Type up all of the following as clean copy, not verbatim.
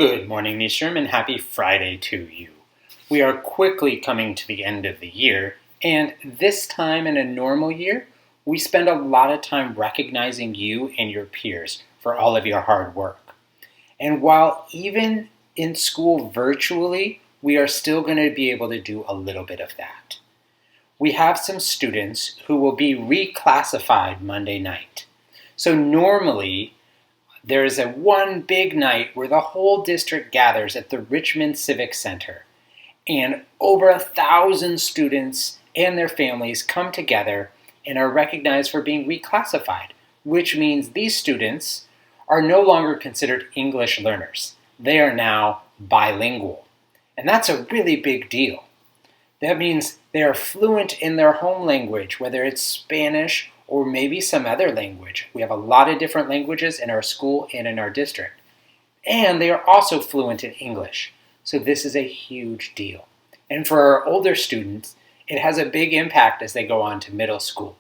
Good morning, Nystrom, and happy Friday to you. We are quickly coming to the end of the year, and this time in a normal year, we spend a lot of time recognizing you and your peers for all of your hard work. And while even in school virtually, we are still going to be able to do a little bit of that. We have some students who will be reclassified Monday night. So normally, there is one big night where the whole district gathers at the Richmond Civic Center, and over 1,000 students and their families come together and are recognized for being reclassified, which means these students are no longer considered English learners. They are now bilingual, and that's a really big deal. That means they are fluent in their home language, whether it's Spanish or maybe some other language. We have a lot of different languages in our school and in our district. And they are also fluent in English. So this is a huge deal. And for our older students, it has a big impact as they go on to middle school.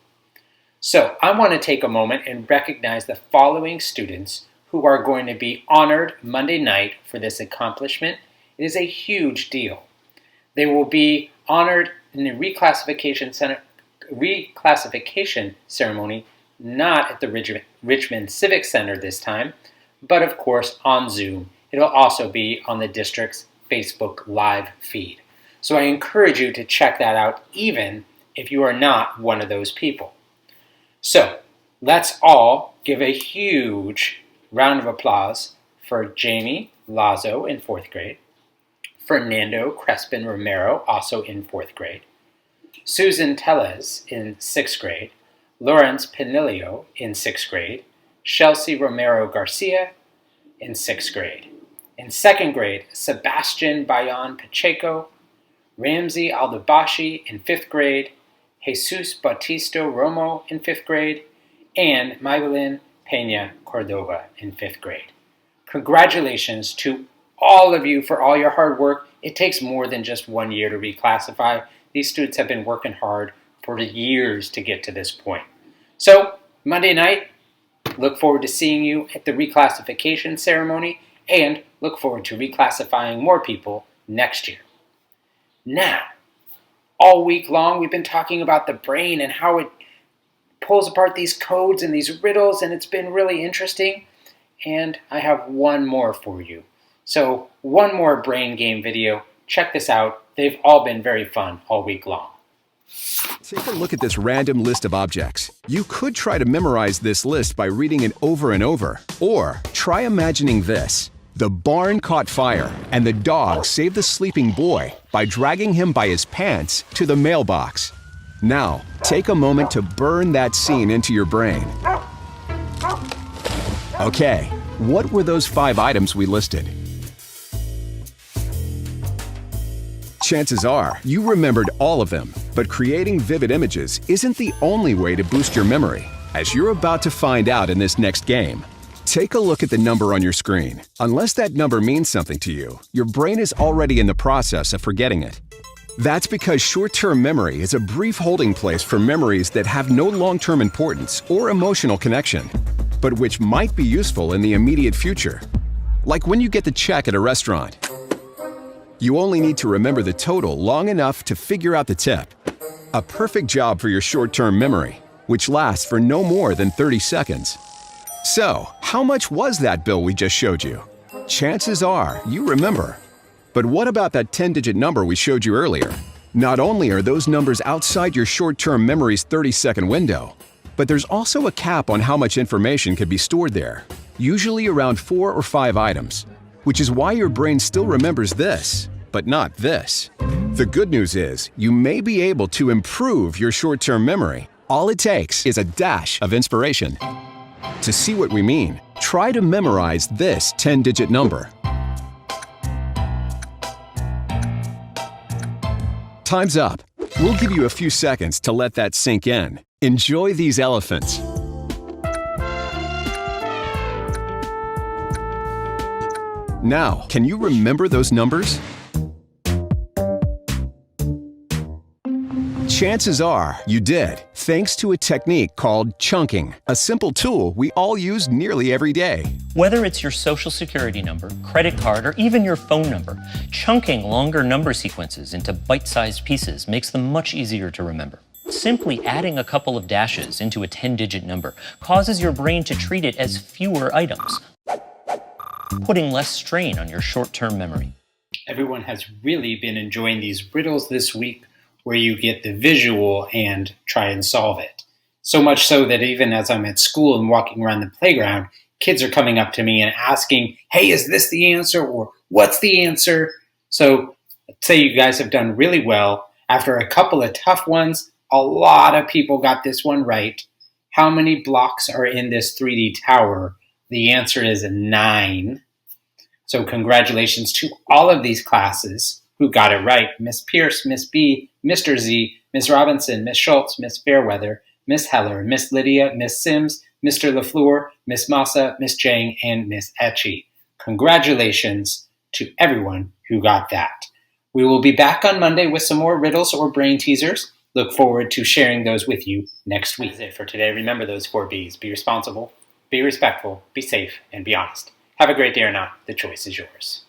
So I want to take a moment and recognize the following students who are going to be honored Monday night for this accomplishment. It is a huge deal. They will be honored in the reclassification ceremony, not at the Richmond Civic Center this time, but of course on Zoom. It'll also be on the district's Facebook Live feed. So I encourage you to check that out even if you are not one of those people. So let's all give a huge round of applause for Jamie Lazo in 4th grade, Fernando Crespin Romero, also in 4th grade, Susan Tellez in 6th grade, Lawrence Pinilio in 6th grade, Chelsea Romero Garcia in 6th grade. In 2nd grade, Sebastian Bayon Pacheco, Ramsey Aldabashi in 5th grade, Jesus Bautisto Romo in 5th grade, and Maybelline Pena Cordova in 5th grade. Congratulations to all of you for all your hard work. It takes more than just 1 year to reclassify. These students have been working hard for years to get to this point. So, Monday night, look forward to seeing you at the reclassification ceremony and look forward to reclassifying more people next year. Now, all week long, we've been talking about the brain and how it pulls apart these codes and these riddles, and it's been really interesting. And I have one more for you. So, one more brain game video. Check this out. They've all been very fun all week long. Take a look at this random list of objects. You could try to memorize this list by reading it over and over. Or try imagining this. The barn caught fire, and the dog saved the sleeping boy by dragging him by his pants to the mailbox. Now, take a moment to burn that scene into your brain. Okay, what were those 5 items we listed? Chances are you remembered all of them, but creating vivid images isn't the only way to boost your memory, as you're about to find out in this next game. Take a look at the number on your screen. Unless that number means something to you, your brain is already in the process of forgetting it. That's because short-term memory is a brief holding place for memories that have no long-term importance or emotional connection, but which might be useful in the immediate future. Like when you get the check at a restaurant. You only need to remember the total long enough to figure out the tip. A perfect job for your short-term memory, which lasts for no more than 30 seconds. So, how much was that bill we just showed you? Chances are you remember. But what about that 10-digit number we showed you earlier? Not only are those numbers outside your short-term memory's 30-second window, but there's also a cap on how much information can be stored there, usually around 4 or 5 items, which is why your brain still remembers this, but not this. The good news is, you may be able to improve your short-term memory. All it takes is a dash of inspiration. To see what we mean, try to memorize this 10-digit number. Time's up. We'll give you a few seconds to let that sink in. Enjoy these elephants. Now, can you remember those numbers? Chances are you did, thanks to a technique called chunking, a simple tool we all use nearly every day. Whether it's your social security number, credit card, or even your phone number, chunking longer number sequences into bite-sized pieces makes them much easier to remember. Simply adding a couple of dashes into a 10-digit number causes your brain to treat it as fewer items, putting less strain on your short-term memory. Everyone has really been enjoying these riddles this week where you get the visual and try and solve it. So much so that even as I'm at school and walking around the playground, kids are coming up to me and asking, hey, is this the answer? Or what's the answer? So let's say you guys have done really well. After a couple of tough ones, a lot of people got this one right. How many blocks are in this 3D tower? The answer is 9. So congratulations to all of these classes who got it right. Miss Pierce, Miss B, Mr. Z, Miss Robinson, Miss Schultz, Miss Fairweather, Miss Heller, Miss Lydia, Miss Sims, Mr. LaFleur, Miss Massa, Miss Jang, and Miss Etchie. Congratulations to everyone who got that. We will be back on Monday with some more riddles or brain teasers. Look forward to sharing those with you next week. That's it for today. Remember those 4 B's. Be responsible, be respectful, be safe, and be honest. Have a great day or not. The choice is yours.